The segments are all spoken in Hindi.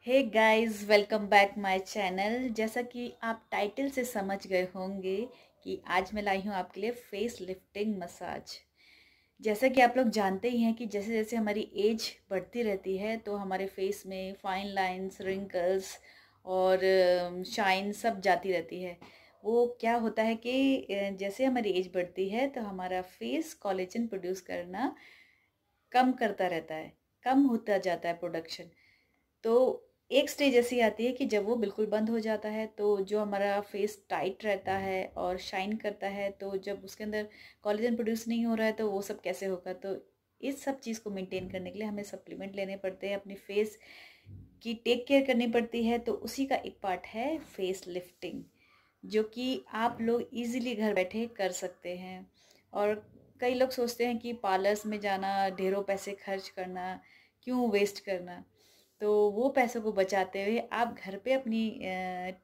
Hey guys, welcome back my channel. जैसा कि आप टाइटल से समझ गए होंगे कि आज मैं लाई हूँ आपके लिए फेस लिफ्टिंग मसाज। जैसा कि आप लोग जानते ही हैं कि जैसे जैसे हमारी एज बढ़ती रहती है तो हमारे फेस में फाइन लाइंस, रिंकल्स और शाइन सब जाती रहती है। वो क्या होता है कि जैसे हमारी एज बढ़ती है तो हमारा फेस कोलेजन प्रोड्यूस करना कम करता रहता है, कम होता जाता है प्रोडक्शन। तो एक स्टेज ऐसी आती है कि जब वो बिल्कुल बंद हो जाता है तो जो हमारा फेस टाइट रहता है और शाइन करता है, तो जब उसके अंदर कोलेजन प्रोड्यूस नहीं हो रहा है तो वो सब कैसे होगा। तो इस सब चीज़ को मेंटेन करने के लिए हमें सप्लीमेंट लेने पड़ते हैं, अपनी फेस की टेक केयर करनी पड़ती है। तो उसी का एक पार्ट है फेस लिफ्टिंग, जो कि आप लोग इजीली घर बैठे कर सकते हैं। और कई लोग सोचते हैं कि पार्लर्स में जाना, ढेरों पैसे खर्च करना, क्यों वेस्ट करना। तो वो पैसों को बचाते हुए आप घर पे अपनी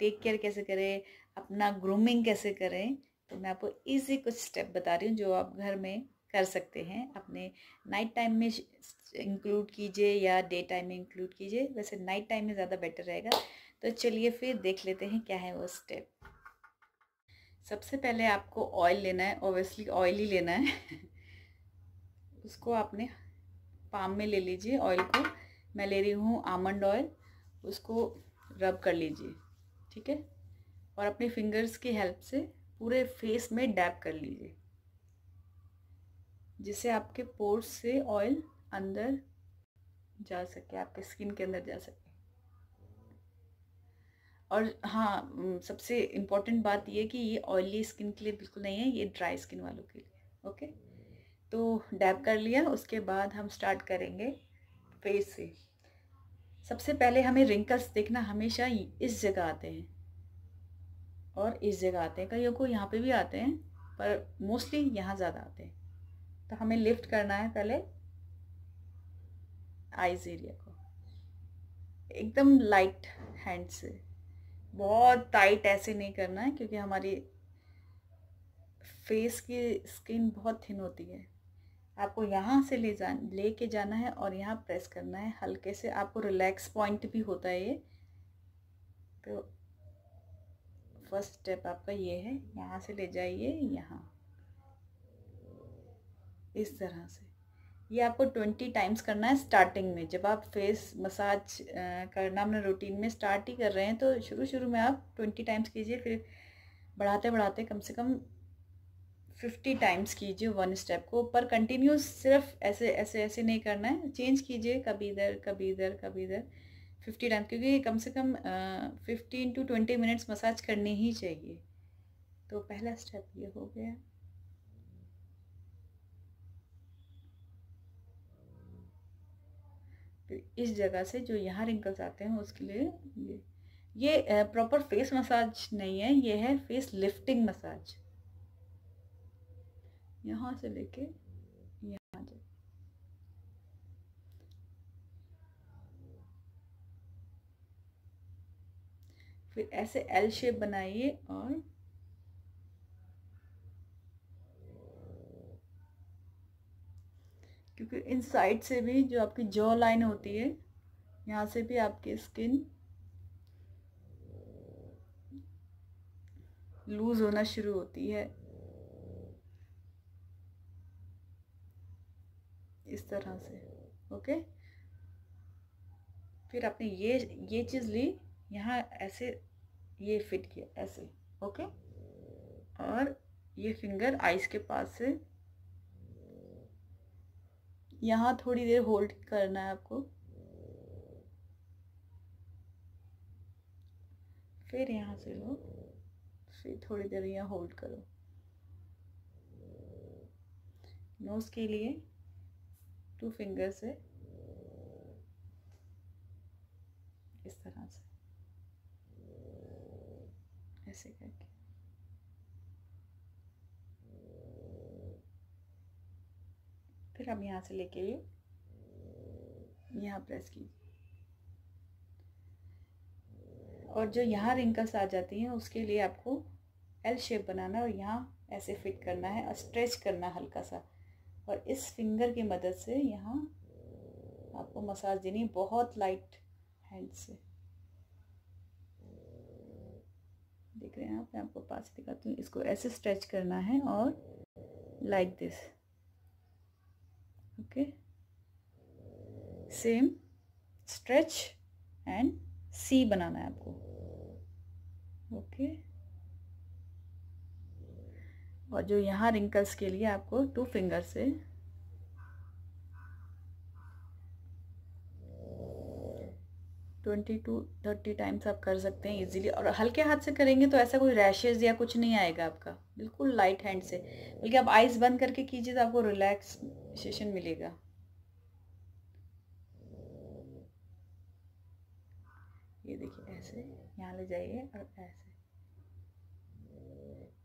टेक केयर कैसे करें, अपना ग्रूमिंग कैसे करें, तो मैं आपको इजी कुछ स्टेप बता रही हूँ जो आप घर में कर सकते हैं। अपने नाइट टाइम में इंक्लूड कीजिए या डे टाइम में इंक्लूड कीजिए, वैसे नाइट टाइम में ज़्यादा बेटर रहेगा। तो चलिए फिर देख लेते हैं क्या है वो स्टेप। सबसे पहले आपको ऑयल लेना है, ऑब्वियसली ऑयल ही लेना है। उसको आपने पाम में ले लीजिए ऑयल को। मैं ले रही हूँ आमंड ऑयल। उसको रब कर लीजिए, ठीक है। और अपने फिंगर्स की हेल्प से पूरे फेस में डैब कर लीजिए, जिससे आपके पोर्स से ऑयल अंदर जा सके, आपके स्किन के अंदर जा सके। और हाँ, सबसे इम्पोर्टेंट बात ये कि ये ऑयली स्किन के लिए बिल्कुल नहीं है, ये ड्राई स्किन वालों के लिए। ओके, तो डैब कर लिया। उसके बाद हम स्टार्ट करेंगे फेस से। सबसे पहले हमें रिंकल्स देखना हमेशा इस जगह आते हैं और इस जगह आते हैं, कईयों को यहाँ पे भी आते हैं पर मोस्टली यहाँ ज़्यादा आते हैं। तो हमें लिफ्ट करना है पहले आईज एरिया को एकदम लाइट हैंड से, बहुत टाइट ऐसे नहीं करना है क्योंकि हमारी फेस की स्किन बहुत थिन होती है। आपको यहाँ से लेके जाना है और यहाँ प्रेस करना है हल्के से। आपको रिलैक्स पॉइंट भी होता है ये। तो फर्स्ट स्टेप आपका ये है, यहाँ से ले जाइए यहाँ, इस तरह से। ये आपको 20 टाइम्स करना है स्टार्टिंग में। जब आप फेस मसाज करना अपने रूटीन में स्टार्ट ही कर रहे हैं तो शुरू शुरू में आप 20 टाइम्स कीजिए, फिर बढ़ाते बढ़ाते कम से कम 50 टाइम्स कीजिए वन स्टेप को। पर कंटिन्यूस सिर्फ ऐसे ऐसे ऐसे नहीं करना है, चेंज कीजिए, कभी इधर कभी इधर कभी इधर 50 टाइम्स, क्योंकि कम से कम 15 to 20 मिनट्स मसाज करनी ही चाहिए। तो पहला स्टेप ये हो गया। इस जगह से जो यहाँ रिंकल्स आते हैं उसके लिए ये प्रॉपर फेस मसाज नहीं है, ये है फेस लिफ्टिंग मसाज। यहाँ से लेके यहाँ तक। फिर ऐसे एल शेप बनाइए और क्योंकि इन साइड से भी जो आपकी जॉ लाइन होती है, यहाँ से भी आपकी स्किन लूज होना शुरू होती है, इस तरह से। ओके, फिर आपने ये चीज़ ली, यहाँ ऐसे ये फिट किया ऐसे। ओके, और ये फिंगर आइस के पास से यहाँ थोड़ी देर होल्ड करना है आपको। फिर यहाँ से लो, फिर थोड़ी देर यहाँ होल्ड करो। नोज के लिए 2 फिंगर से इस तरह से ऐसे करके। फिर हम यहाँ से लेके यहाँ प्रेस कीजिए। और जो यहाँ रिंकल्स आ जाती हैं उसके लिए आपको एल शेप बनाना है और यहाँ ऐसे फिट करना है और स्ट्रेच करना है हल्का सा। और इस फिंगर की मदद से यहाँ आपको मसाज देनी, बहुत लाइट हैंड से। देख रहे हैं आप, मैं आपको पास से दिखाती हूँ। इसको ऐसे स्ट्रेच करना है और like this, okay, same stretch and C बनाना है आपको, ओके। और जो यहाँ रिंकल्स के लिए आपको 2 फिंगर से 20 to 30 टाइम्स आप कर सकते हैं इजीली। और हल्के हाथ से करेंगे तो ऐसा कोई रैशेज या कुछ नहीं आएगा आपका, बिल्कुल लाइट हैंड से। बल्कि आप आइज बंद करके कीजिए तो आपको रिलैक्सेशन मिलेगा। ये देखिए, ऐसे यहाँ ले जाइए और ऐसे,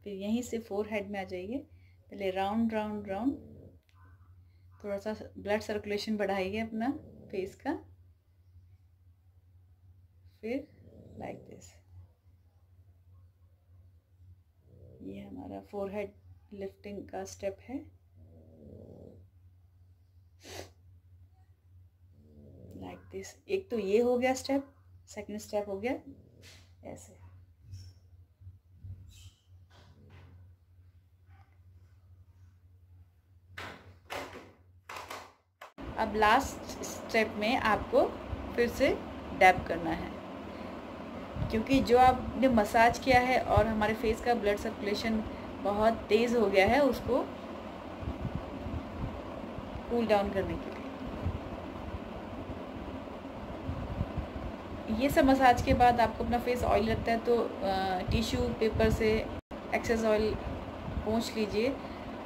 फिर यहीं से फोरहेड में आ जाइए। पहले राउंड राउंड राउंड, थोड़ा सा ब्लड सर्कुलेशन बढ़ाइए अपना फेस का, फिर लाइक दिस। ये हमारा फोरहेड लिफ्टिंग का स्टेप है। Like this. एक तो ये हो गया स्टेप, सेकंड स्टेप हो गया ऐसे। अब लास्ट स्टेप में आपको फिर से डैब करना है, क्योंकि जो आपने मसाज किया है और हमारे फेस का ब्लड सर्कुलेशन बहुत तेज़ हो गया है, उसको कूल डाउन करने के लिए। ये सब मसाज के बाद आपको अपना फेस ऑयल लगता है तो टिश्यू पेपर से एक्सेस ऑयल पोंछ लीजिए।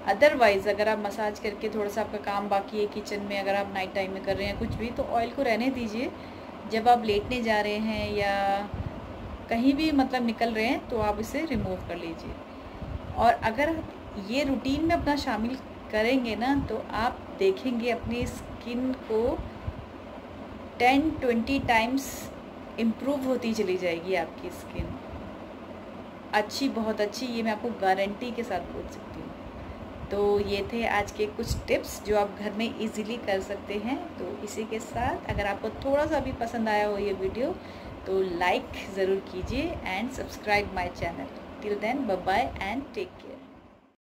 अदरवाइज़ अगर आप मसाज करके थोड़ा सा आपका काम बाकी है किचन में, अगर आप नाइट टाइम में कर रहे हैं कुछ भी, तो ऑयल को रहने दीजिए। जब आप लेटने जा रहे हैं या कहीं भी मतलब निकल रहे हैं तो आप इसे रिमूव कर लीजिए। और अगर ये रूटीन में अपना शामिल करेंगे ना तो आप देखेंगे अपनी स्किन को 10-20 टाइम्स इम्प्रूव होती चली जाएगी आपकी स्किन। अच्छी, बहुत अच्छी, ये मैं आपको गारंटी के साथ बोल सकती हूँ। तो ये थे आज के कुछ टिप्स जो आप घर में इजीली कर सकते हैं। तो इसी के साथ अगर आपको थोड़ा सा भी पसंद आया हो ये वीडियो तो लाइक ज़रूर कीजिए and subscribe my channel. Till then, bye bye and take care.